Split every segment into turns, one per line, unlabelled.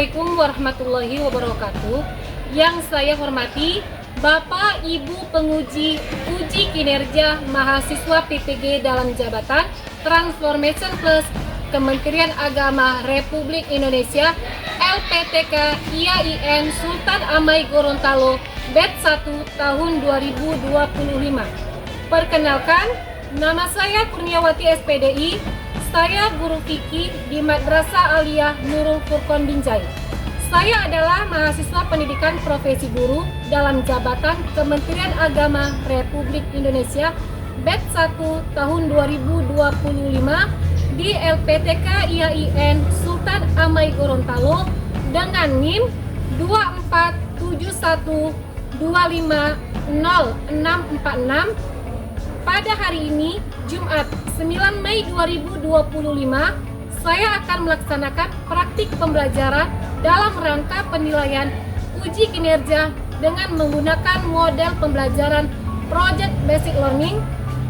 Assalamualaikum warahmatullahi wabarakatuh. Yang saya hormati Bapak Ibu penguji uji kinerja mahasiswa PPG dalam jabatan Transformation Plus Kementerian Agama Republik Indonesia LPTK IAIN Sultan Amai Gorontalo Batch 1 tahun 2025. Perkenalkan, nama saya Kurniawati SPDI. Saya guru fikih di Madrasah Aliyah Nurul Furqon Binjai. Saya adalah mahasiswa pendidikan profesi guru dalam jabatan Kementerian Agama Republik Indonesia Batch 1 tahun 2025 di LPTK IAIN Sultan Amai Gorontalo dengan NIM 24712506646. Pada hari ini, Jumat 9 Mei 2025, saya akan melaksanakan praktik pembelajaran dalam rangka penilaian uji kinerja dengan menggunakan model pembelajaran Project Basic Learning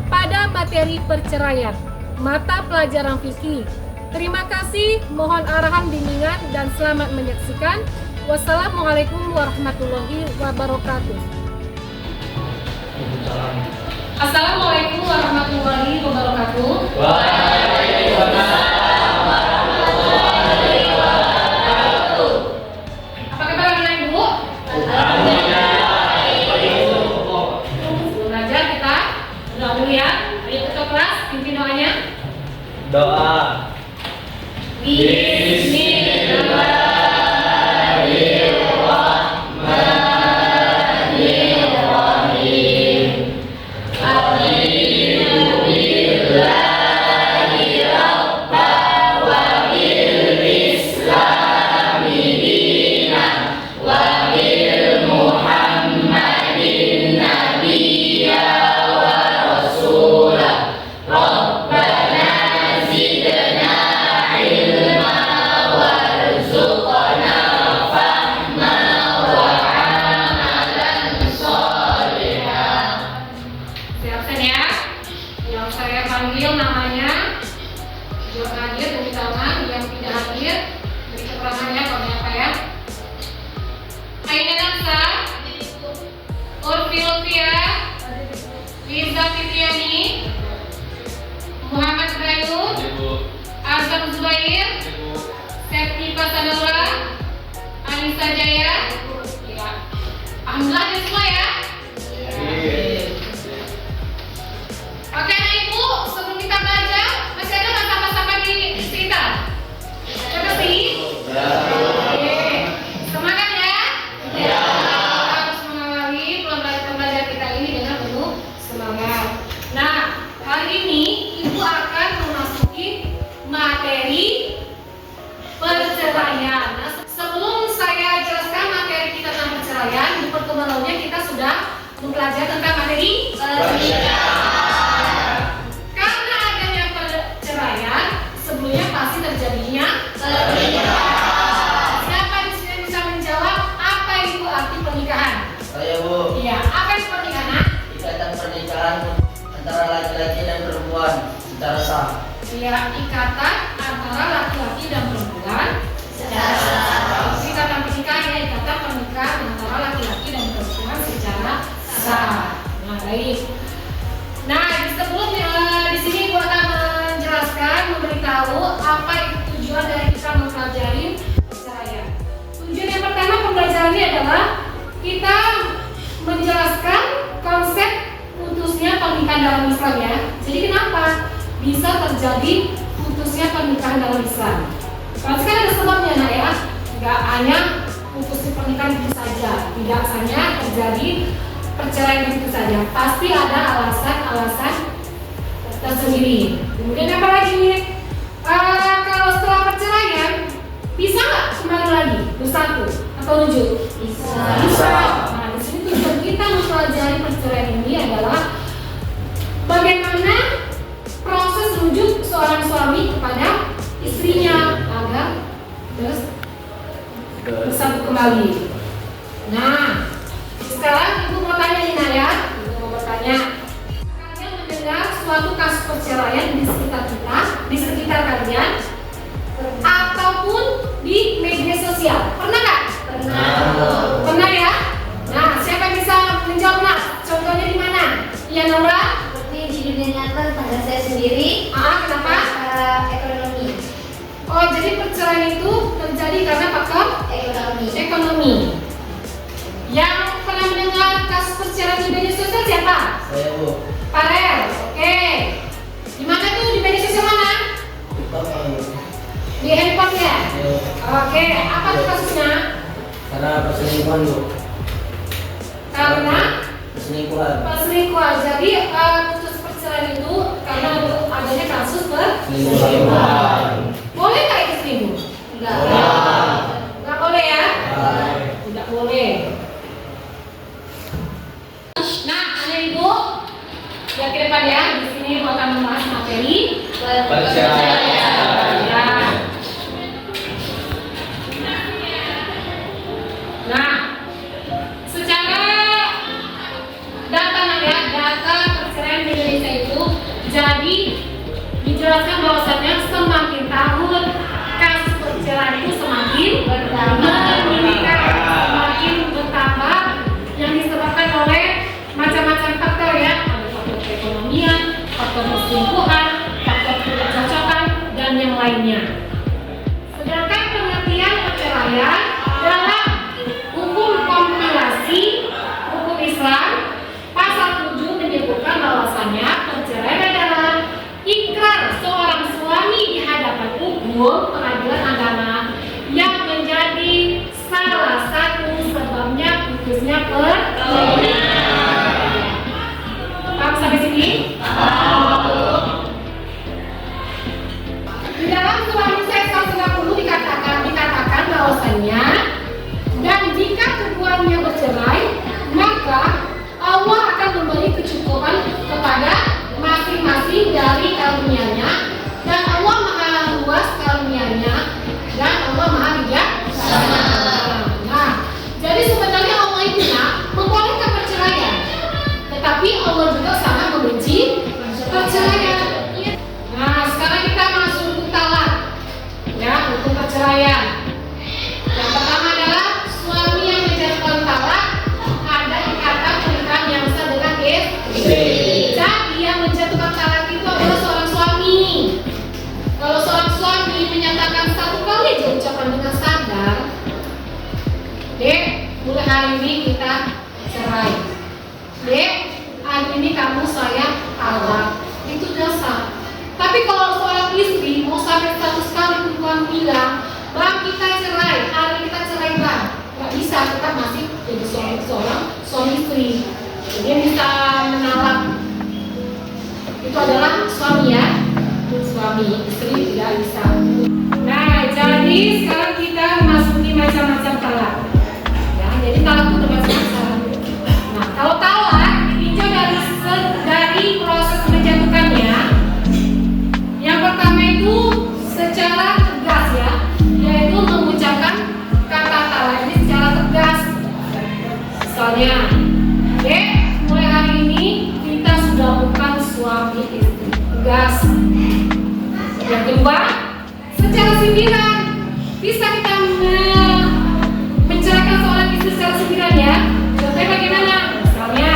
pada materi perceraian, mata pelajaran fikih. Terima kasih, mohon arahan bimbingan dan selamat menyaksikan. Wassalamualaikum warahmatullahi wabarakatuh. Assalamualaikum warahmatullahi wabarakatuh.
Waalaikumsalam warahmatullahi wabarakatuh.
Apa kabar anak ibu?
Alhamdulillah.
Sebelum belajar kita doa dulu ya. Ayo ke kelas, pimpin doanya.
Doa.
Liza Fitriani, Muhammad Bayu, Azam Zubair, Septi Pasanora, Anissa Jaya. Ya. Alhamdulillah ya semua ya. Oke anak ibu, sebelum kita belajar, masih ada nggak sampah-sampah di sekitar? Ada sih? Oke. Semangat ya. Harus mengawali pembelajaran kita ini dengan penuh semangat. Nah, hari ini ibu akan memasuki materi perceraian. Nah, sebelum saya jelaskan materi kita tentang perceraian, di pertemuan lainnya kita sudah mempelajari tentang materi perceraian. Karena adanya perceraian, sebelumnya pasti terjadinya pernikahan. Siapa di sini bisa menjawab apa itu arti pernikahan?
Saya Bu.
Iya, apa itu pernikahan?
Ikatan pernikahan antara laki-laki dan perempuan secara sah.
Ya, ikatan antara laki-laki dan perempuan secara sah. Ikatan pernikahan ya, ikatan pernikahan antara laki-laki dan perempuan secara sah. Nah, baik. Nah, sebelum di sini gua akan menjelaskan, memberitahu apa itu tujuan dari kita mempelajari perceraian. Tujuan yang pertama pembelajaran ini adalah kita menjelaskan konsep putusnya pernikahan dalam Islam ya. Jadi kenapa bisa terjadi putusnya pernikahan dalam Islam? Pasti kan ada sebabnya nak ya. Enggak hanya putusnya pernikahan itu saja, tidak hanya terjadi perceraian itu saja. Pasti ada alasan-alasan tersendiri. Kemudian apa lagi? Kalau setelah perceraian bisa nggak kembali lagi bersatu atau rujuk? Bisa. Nah, di sini tujuan kita mempelajari perceraian ini adalah bagaimana proses rujuk seorang suami kepada istrinya agar terus bersatu kembali. Nah, sekarang ibu mau tanya nih Naya, ibu mau bertanya. Kalian mendengar suatu kasus perceraian di sekitar kita, di sekitar kalian, ataupun di media sosial. Pernah nggak?
Pernah.
Pernah ya? Nah, siapa yang bisa menjawab nak? Contohnya di mana? Iya, Nora?
Seperti di dunia nyata tangga saya sendiri.
Kenapa?
Ekonomi.
Oh, jadi perceraian itu terjadi karena faktor ekonomi. Yang pernah mendengar kasus perceraian di media sosial siapa?
Saya Bu.
Farel. Oke. Di mana tuh, di media sosial mana?
TikTok Bu.
Di handphone ya?
Yo.
Oke, apa tuh kasusnya?
Karena perselingkuhan Bu.
Karena
Perselingkuhan.
perselingkuhan. Jadi putus perceraian itu karena adanya kasus
Perselingkuhan.
Boleh nggak itu selingkuh?
Enggak.
Nggak boleh ya? Tidak boleh. Nah, anak ibu, ya ke depan ya. Di sini ibu akan membahas materi
Perceraian.
ya. Nah, secara data ya, data perceraian di Indonesia itu jadi dijelaskan bahwasannya semakin tahun kasus perceraian itu semakin meningkat, semakin bertambah, yang disebabkan oleh macam-macam faktor ya, ada faktor perekonomian, faktor perselingkuhan, faktor ketidakcocokan, dan yang lainnya. Sedangkan pengertian perceraian dalam hukum kompilasi hukum Islam pasal 7 menyebutkan bahwasannya perceraian adalah ikrar seorang suami di hadapan hukum pengadilan agama yang menjadi salah satu sebabnya putusnya perceraian. Paham sampai sini? Di dalam surah An-Nisa ayat 150 dikatakan bahwasannya, dan jika keduanya bercerai, maka Allah akan memberi kecukupan kepada masing-masing dari karunia-Nya, dan Allah Maha luas karunia-Nya, dan Allah Maha bijaksana. Nah, jadi sebenarnya Allah itu membolehkan perceraian, tetapi Allah juga sangat membenci perceraian. Nah, sekarang kita masuk hukum talak, ya, hukum perceraian. Yang pertama adalah suami yang menjatuhkan talak, ada ikatan pernikahan yang sah dengan istri. Jadi yang menjatuhkan talak itu adalah seorang suami. Kalau seorang suami menyatakan satu kali aja ucapan dengan sadar, Dek, mulai hari ini kita cerai. Dek, hari ini kamu saya talak. Itu dosa. Tapi kalau seorang istri mau sampai 100 kali perempuan bilang, Bang, kita cerai, hari ini kita cerai Bang, nggak bisa, kita masih jadi suami istri. Dia bisa menalak. Itu adalah suami ya, suami, istri tidak bisa. Nah, jadi sekarang kita memasuki macam-macam talak. Ya, jadi talak itu ada macam-macam. Nah, kalau talak ditinjau dari proses menjatuhkannya, yang pertama itu secara tegas ya, yaitu mengucapkan kata talak ini secara tegas. Misalnya, Dek, mulai hari ini kita sudah bukan suami istri. Tegas. Yang kedua, secara sindiran. Bisa kita menceraikan seorang istri secara sindiran ya. Contohnya bagaimana? Misalnya,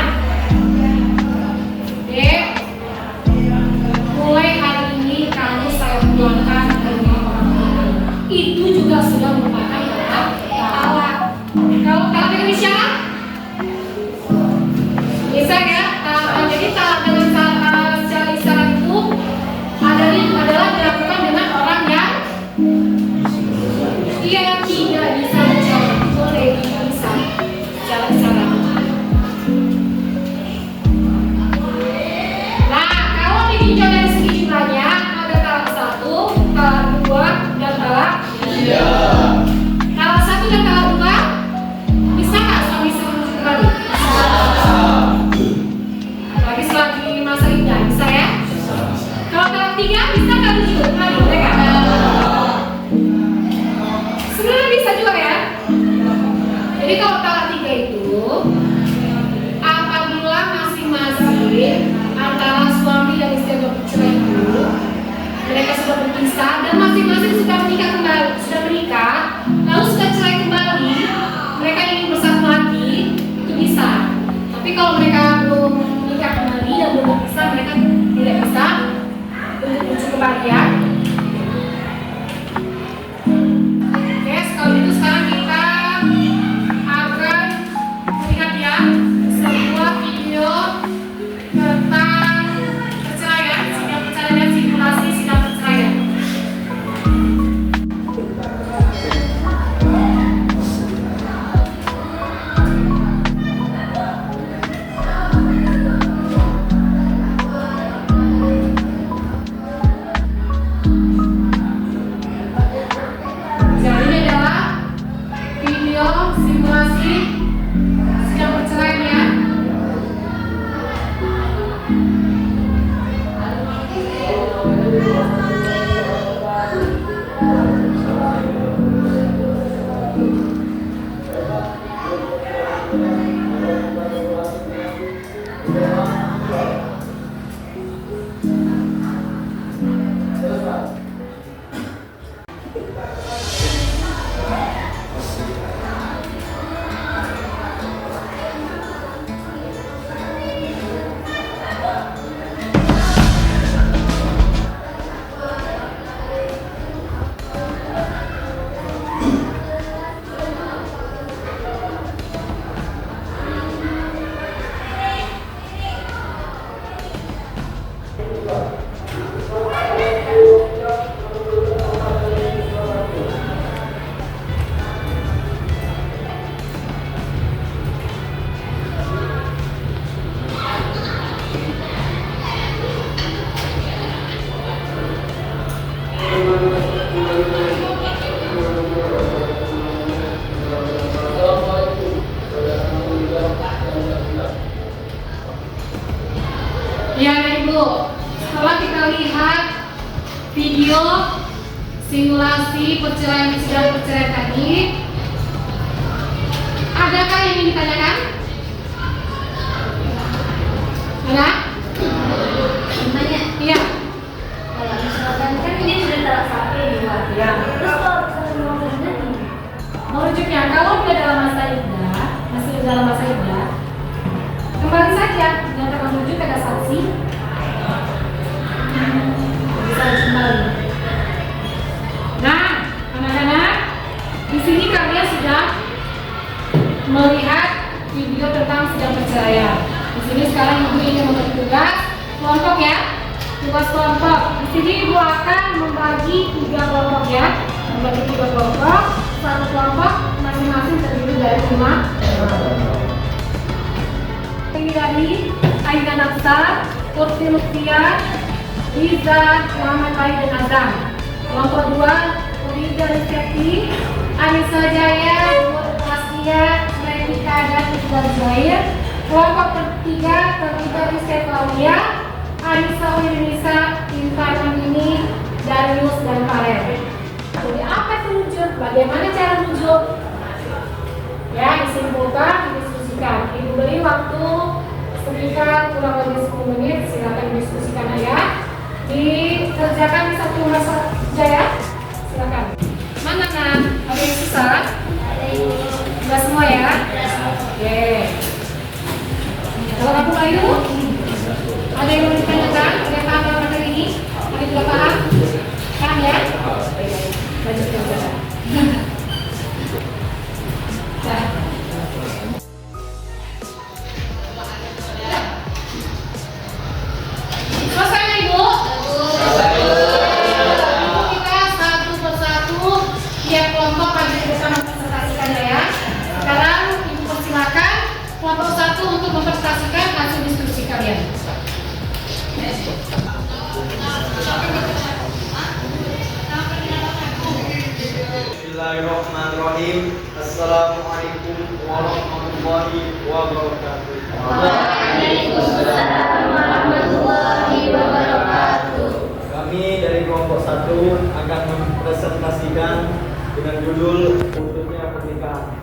Dek, mulai hari ini kamu saya pulangkan ke rumah orang tua. Itu juga sudah merupakan kata talak. Kalau talak dengan isyarat, bisa ya. Jadi talak dengan secara isyarat itu adalah dilakukan dengan orang yang dia tidak bisa bicara. Boleh bisa secara isyarat. Nah, kalau ditinjau dari segi jumlahnya, ada talak 1, talak 2, dan talak 3. Talak 1 dan talak 2, bisa nggak suami istri kembali? Lagi selagi masa iddah, bisa ya? Kalau talak 3, bisa nggak rujuk kembali mereka? Sebenarnya bisa juga ya. Jadi kalau talak 3 itu, apabila masing-masing antara suami dan istri yang bercerai itu mereka sudah berpisah dan masing-masing sudah menikah kembali, sudah menikah, video simulasi perceraian sidang perceraian tadi. Adakah yang ingin ditanyakan? Ada?
Namanya
Iya.
kalau misalkan kan ini sudah terlaksana di luar.
Ya.
Terus kalau misalkan mau benar
Merujuknya kalau dia dalam masa iddah, masih dalam masa iddah, kembali saja dinyatakan rujuk ada saksi. Bisa kembali. Nah, anak-anak, di sini kalian sudah melihat video tentang sidang perceraian. Di sini sekarang ibu ingin memberi tugas kelompok ya, tugas kelompok. Di sini ibu akan membagi 3 kelompok ya, membagi 3 kelompok. Satu kelompok masing-masing terdiri dari 5. Ini dari Aida Nafsa, Kurti Lutfiah, Riza, Muhammad Baik dan Azam. Kelompok 2 Rida Rizky, Anissa Jaya, Nur Asia, Menika dan Iqbal Zuhair. Kelompok ketiga terdiri dari Stefania, Anissa Wirnisa, Intan Andini, Darius dan Farel. Jadi apa itu rujuk? Bagaimana cara rujuk? Ya, disimpulkan, didiskusikan. Ibu beri waktu sekitar kurang lebih 10 menit. Silakan diskusikan ya. Dikerjakan di satu masa saja ya. Silakan. Mana nak? Ada yang susah? Sudah semua ya? Oke. Kalau kamu Ayu, ada yang mau ditanyakan? Ada yang paham dalam materi ini? Ada yang tidak paham? Paham ya? Lanjut kerja. Selesai Ibu? Kita satu persatu tiap kelompok akan kita mempresentasikan ya. Sekarang Ibu persilakan kelompok 1 untuk mempresentasikan hasil diskusi kalian.
Bismillahirrahmanirrahim. Assalamualaikum warahmatullahi wabarakatuh.
Waalaikumsalam warahmatullahi wabarakatuh.
Kami dari kelompok 1 akan mempresentasikan dengan judul Putusnya Pernikahan.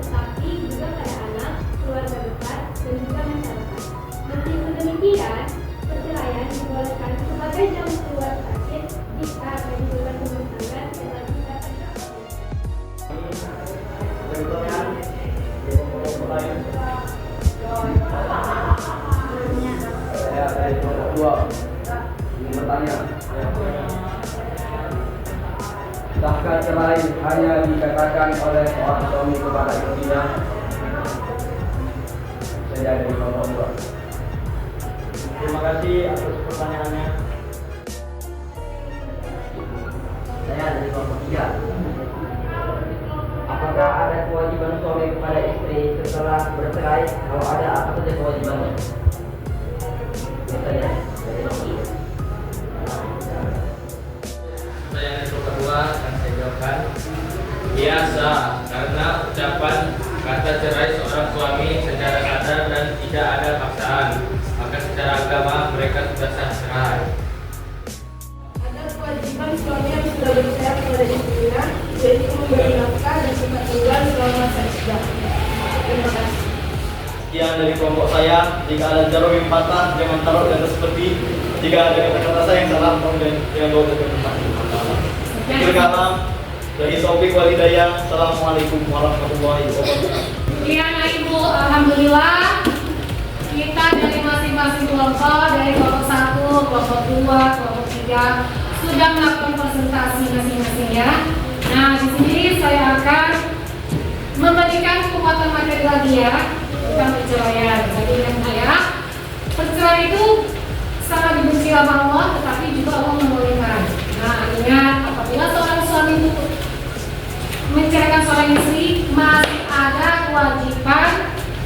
Tetapi juga pada anak, keluarga dekat, dan juga masyarakat. Meskipun demikian, perceraian dibolehkan sebagai jalan keluar sakit jika kehidupan rumah tangga telah tidak
Berikutnya di kelompok lain. Saya dari kelompok 2 ingin bertanya. Sahkah cerai hanya dikatakan oleh seorang suami kepada istrinya? Saya dari kelompok 2. Terima kasih atas pertanyaannya.
Saya dari kelompok 3. Apakah ada kewajiban suami kepada istri setelah bercerai? Kalau ada, apa saja kewajibannya? Misalnya,
Pertanyaan yang kedua akan saya jawabkan. Iya sah, karena ucapan kata cerai seorang suami secara sadar dan tidak ada paksaan, maka secara agama mereka sudah sah cerai.
Ada kewajiban suami yang sudah bercerai kepada istrinya, yaitu memberi nafkah dan tempat tinggal selama masa iddah. Terima kasih.
Sekian dari kelompok saya. Jika ada jarum yang patah, jangan taruh di atas peti. Jika ada kata-kata saya yang salah, tolong jangan bawa ke tempat. Akhir kalam, dari Taufik wal Hidayah. Assalamualaikum warahmatullahi wabarakatuh.
Kemudian Ibu, alhamdulillah kita dari masing-masing kelompok, dari kelompok 1, kelompok 2, kelompok 3 sudah melakukan presentasi masing-masing ya. Nah, di sini saya akan memberikan kekuatan materi lagi ya tentang perceraian. Jadi ingat saya, perceraian itu sangat dibenci oleh Allah, tetapi juga Allah membolehkan. Nah, ingat apabila seorang suami itu menceraikan seorang istri, masih ada kewajiban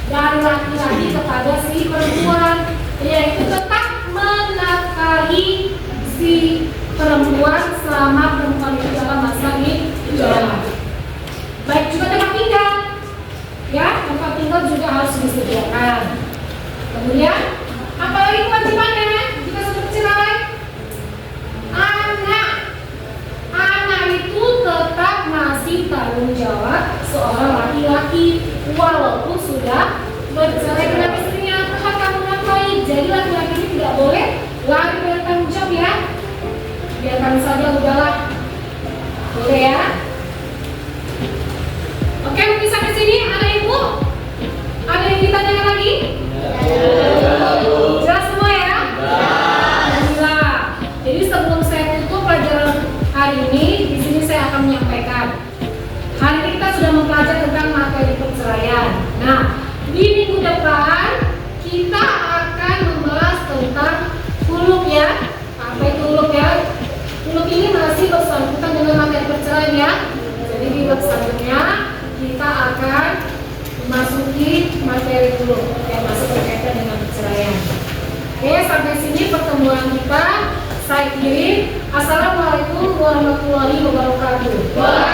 dari laki-laki kepada si perempuan, yaitu tetap menafkahi si perempuan selama perempuan itu dalam masa iddah. Baik juga tempat tinggal, ya tempat tinggal juga harus disediakan. Kemudian, apalagi kewajibannya jika sudah bercerai? tanggung jawab seorang laki-laki walaupun sudah bercerai dengan istrinya. Apa kamu ngapain? Jadi laki-laki ini tidak boleh lari dari tanggung jawab ya. Biarkan saja, udahlah. Boleh ya? Oke, mungkin sampai sini ada ibu? Ada yang ditanyakan lagi? Jelas semua ya? Alhamdulillah. Jadi sebelum saya tutup pelajaran hari ini, di sini saya akan menyampaikan. Hari ini kita sudah mempelajari tentang materi perceraian. Nah, di minggu depan kita akan membahas tentang huluk ya. Apa itu huluk ya? Huluk ini masih bersangkutan dengan materi perceraian ya. Jadi di bab selanjutnya kita akan memasuki materi huluk yang masih berkaitan dengan perceraian. Oke, sampai sini pertemuan kita. Saya kirim. Assalamualaikum warahmatullahi wabarakatuh.